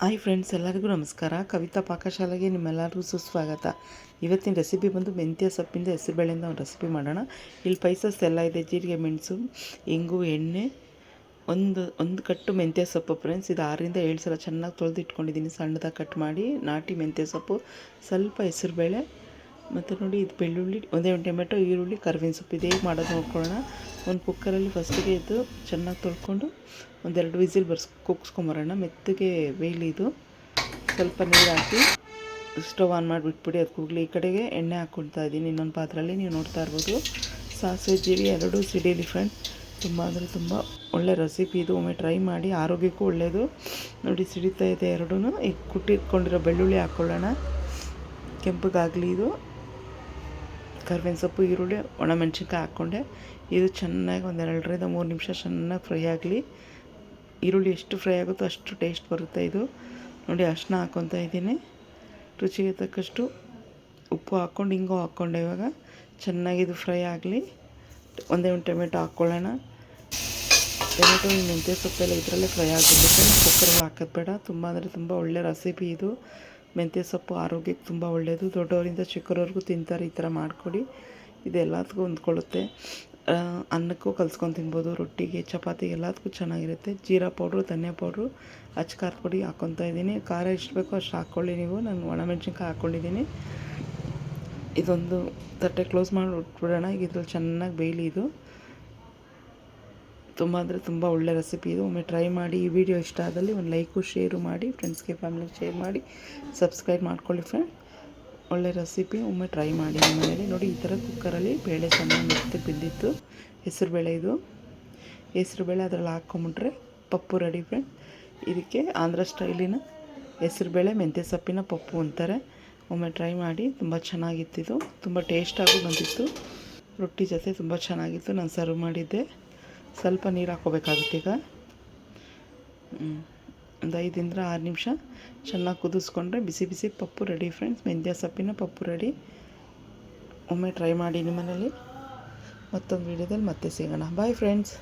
Hi friends, ಎಲ್ಲರಿಗೂ ನಮಸ್ಕಾರ. ಕವಿತಾ ಪಾಕಶಾಲೆಗೆ ನಿಮ್ಮೆಲ್ಲರಿಗೂ ಸುಸ್ವಾಗತ. ಇವತ್ತಿನ ರೆಸಿಪಿ ಬಂದು ಮೆಂತ್ಯ ಸೊಪ್ಪಿಂದ ಹೆಸರುಬೇಳೆಯಿಂದ ಒಂದು ರೆಸಿಪಿ ಮಾಡೋಣ. ಇಲ್ಲಿ ಪೈಸಸ್ ಎಲ್ಲ ಇದೆ: ಜೀರಿಗೆ, ಮೆಣಸು, ಇಂಗು, ಎಣ್ಣೆ, ಒಂದು ಕಟ್ಟು ಮೆಂತ್ಯ ಸೊಪ್ಪು. ಫ್ರೆಂಡ್ಸ್, ಇದು 6-7 ಸಲ ಚೆನ್ನಾಗಿ ತೊಳೆದಿಟ್ಕೊಂಡಿದ್ದೀನಿ. ಸಣ್ಣದಾಗಿ ಕಟ್ ಮಾಡಿ ನಾಟಿ ಮೆಂತ್ಯ ಸೊಪ್ಪು, ಸ್ವಲ್ಪ ಹೆಸರುಬೇಳೆ, ಮತ್ತು ನೋಡಿ ಇದು ಬೆಳ್ಳುಳ್ಳಿ, ಒಂದೇ ಒಂದು ಟೊಮೆಟೊ, ಈರುಳ್ಳಿ, ಕರಿಬೇವಿನ ಸೊಪ್ಪು. ಇದು ಹೇಗೆ ಮಾಡೋದು ನೋಡ್ಕೊಳ್ಳೋಣ. ಒಂದು ಕುಕ್ಕರಲ್ಲಿ ಫಸ್ಟಿಗೆ ಇದು ಚೆನ್ನಾಗಿ ತೊಳ್ಕೊಂಡು 1-2 ವಿಸಿಲ್ ಕೂಗಿಸ್ಕೊಂಬರೋಣ. ಮೆತ್ತಗೆ ಬೇಯಲಿ. ಇದು ಸ್ವಲ್ಪ ನೀರು ಹಾಕಿ ಸ್ಟವ್ ಆನ್ ಮಾಡಿಬಿಟ್ಬಿಡಿ. ಅದು ಕೂಗಲಿ. ಈ ಕಡೆಗೆ ಎಣ್ಣೆ ಹಾಕ್ಕೊಳ್ತಾ ಇದ್ದೀನಿ ಇನ್ನೊಂದು ಪಾತ್ರೆಯಲ್ಲಿ. ನೀವು ನೋಡ್ತಾ ಇರ್ಬೋದು. ಸಾಸಿವೆ, ಜೀರಿಗೆ ಎರಡೂ ಸಿಡಿಲಿ ಫ್ರೆಂಡ್. ತುಂಬ ಅಂದರೆ ತುಂಬ ಒಳ್ಳೆ ರೆಸಿಪಿ ಇದು. ಒಮ್ಮೆ ಟ್ರೈ ಮಾಡಿ, ಆರೋಗ್ಯಕ್ಕೂ ಒಳ್ಳೆಯದು. ನೋಡಿ ಸಿಡಿತಾ ಇದೆ ಎರಡೂ. ಈಗ ಕುಟ್ಟಿಟ್ಕೊಂಡಿರೋ ಬೆಳ್ಳುಳ್ಳಿ ಹಾಕ್ಕೊಳ್ಳೋಣ. ಕೆಂಪಗಾಗಲಿ ಇದು. ಕರಿಬೇವಿನ ಸೊಪ್ಪು, ಈರುಳ್ಳಿ, ಒಣಮೆಣ್ಸಿನ್ಕಾಯಿ ಹಾಕ್ಕೊಂಡೆ. ಇದು ಚೆನ್ನಾಗಿ 2-3 ನಿಮಿಷ ಚೆನ್ನಾಗಿ ಫ್ರೈ ಆಗಲಿ. ಈರುಳ್ಳಿ ಎಷ್ಟು ಫ್ರೈ ಆಗುತ್ತೋ ಅಷ್ಟು ಟೇಸ್ಟ್ ಬರುತ್ತೆ ಇದು. ನೋಡಿ ಅರಿಶಿನ ಹಾಕ್ಕೊತಾ ಇದ್ದೀನಿ. ರುಚಿಗೆ ತಕ್ಕಷ್ಟು ಉಪ್ಪು ಹಾಕ್ಕೊಂಡು ಇಂಗು ಹಾಕ್ಕೊಂಡೆ. ಇವಾಗ ಚೆನ್ನಾಗಿ ಇದು ಫ್ರೈ ಆಗಲಿ. ಒಂದು ಟೊಮೆಟೊ ಹಾಕ್ಕೊಳ್ಳೋಣ. ಟೊಮೆಟೊ, ಮೆಂತ್ಯ ಸೊಪ್ಪೆಲ್ಲ ಇದರಲ್ಲೇ ಫ್ರೈ ಆಗಿಬಿಡುತ್ತೆ. ಕುಕ್ಕರಲ್ಲಿ ಹಾಕೋದು ಬೇಡ. ತುಂಬ ಅಂದರೆ ತುಂಬ ಒಳ್ಳೆ ರೆಸಿಪಿ ಇದು. ಮೆಂತ್ಯ ಸೊಪ್ಪು ಆರೋಗ್ಯಕ್ಕೆ ತುಂಬ ಒಳ್ಳೆಯದು. ದೊಡ್ಡವರಿಂದ ಚಿಕ್ಕವರವರೆಗೂ ತಿಂತಾರೆ. ಈ ಥರ ಮಾಡಿಕೊಡಿ. ಇದೆಲ್ಲದಕ್ಕೂ ಹೊಂದ್ಕೊಳ್ಳುತ್ತೆ. ಅನ್ನಕ್ಕೂ ಕಲ್ಸ್ಕೊಂಡು ತಿನ್ಬೋದು, ರೊಟ್ಟಿಗೆ, ಚಪಾತಿಗೆ, ಎಲ್ಲದಕ್ಕೂ ಚೆನ್ನಾಗಿರುತ್ತೆ. ಜೀರಾ ಪೌಡ್ರು, ಧನಿಯಾ ಪೌಡ್ರು, ಖಾರದ ಪುಡಿ ಹಾಕ್ಕೊತಾ ಇದ್ದೀನಿ. ಖಾರ ಎಷ್ಟು ಬೇಕೋ ಅಷ್ಟು ಹಾಕ್ಕೊಳ್ಳಿ ನೀವು. ನಾನು ಒಣಮೆಣ್ಸಿನ್ಕಾಯಿ ಹಾಕ್ಕೊಂಡಿದ್ದೀನಿ. ಇದೊಂದು ತಟ್ಟೆ ಕ್ಲೋಸ್ ಮಾಡಿ ಬಿಟ್ಬಿಡೋಣ. ಈಗ ಇದ್ರಲ್ಲಿ ಚೆನ್ನಾಗಿ ಬೇಯಲಿ ಇದು. ತುಂಬ ಅಂದರೆ ತುಂಬ ಒಳ್ಳೆ ರೆಸಿಪಿ ಇದು. ಒಮ್ಮೆ ಟ್ರೈ ಮಾಡಿ. ಈ ವಿಡಿಯೋ ಇಷ್ಟ ಆದಲ್ಲಿ ಒಂದು ಲೈಕು, ಶೇರು ಮಾಡಿ. ಫ್ರೆಂಡ್ಸ್ಗೆ, ಫ್ಯಾಮಿಲಿಗೆ ಶೇರ್ ಮಾಡಿ. ಸಬ್ಸ್ಕ್ರೈಬ್ ಮಾಡ್ಕೊಳ್ಳಿ ಫ್ರೆಂಡ್. ಒಳ್ಳೆ ರೆಸಿಪಿ. ಒಮ್ಮೆ ಟ್ರೈ ಮಾಡಿ ನಿಮ್ಮ ಮನೇಲಿ. ನೋಡಿ ಈ ಥರ ಕುಕ್ಕರಲ್ಲಿ ಬೇಳೆ ಚೆನ್ನಾಗಿ ಮೆತ್ತಗೆ ಬಿದ್ದಿತ್ತು. ಹೆಸರುಬೇಳೆ ಇದು. ಹೆಸರುಬೇಳೆ ಅದರಲ್ಲಿ ಹಾಕ್ಕೊಂಬಿಟ್ರೆ ಪಪ್ಪು ರೆಡಿ ಫ್ರೆಂಡ್. ಇದಕ್ಕೆ ಆಂಧ್ರ ಸ್ಟೈಲಿನ ಹೆಸರುಬೇಳೆ ಮೆಂತ್ಯ ಸೊಪ್ಪಿನ ಪಪ್ಪು ಅಂತಾರೆ. ಒಮ್ಮೆ ಟ್ರೈ ಮಾಡಿ. ತುಂಬ ಚೆನ್ನಾಗಿತ್ತಿದು. ತುಂಬ ಟೇಸ್ಟಾಗೂ ಬಂದಿತ್ತು. ರೊಟ್ಟಿ ಜೊತೆ ತುಂಬ ಚೆನ್ನಾಗಿತ್ತು. ನಾನು ಸರ್ವ್ ಮಾಡಿದ್ದೆ. ಸ್ವಲ್ಪ ನೀರು ಹಾಕ್ಕೋಬೇಕಾಗುತ್ತೆ ಈಗ. ಒಂದು 5-6 ನಿಮಿಷ ಚೆನ್ನಾಗಿ ಕುದಿಸ್ಕೊಂಡ್ರೆ ಬಿಸಿ ಬಿಸಿ ಪಪ್ಪು ರೆಡಿ ಫ್ರೆಂಡ್ಸ್. ಮೆಂತ್ಯ ಸೊಪ್ಪಿನ ಪಪ್ಪು ರೆಡಿ. ಒಮ್ಮೆ ಟ್ರೈ ಮಾಡಿ ನಿಮ್ಮ ಮನೇಲಿ. ಮತ್ತೊಂದು ವೀಡಿಯೋದಲ್ಲಿ ಮತ್ತೆ ಸಿಗೋಣ. Bye friends.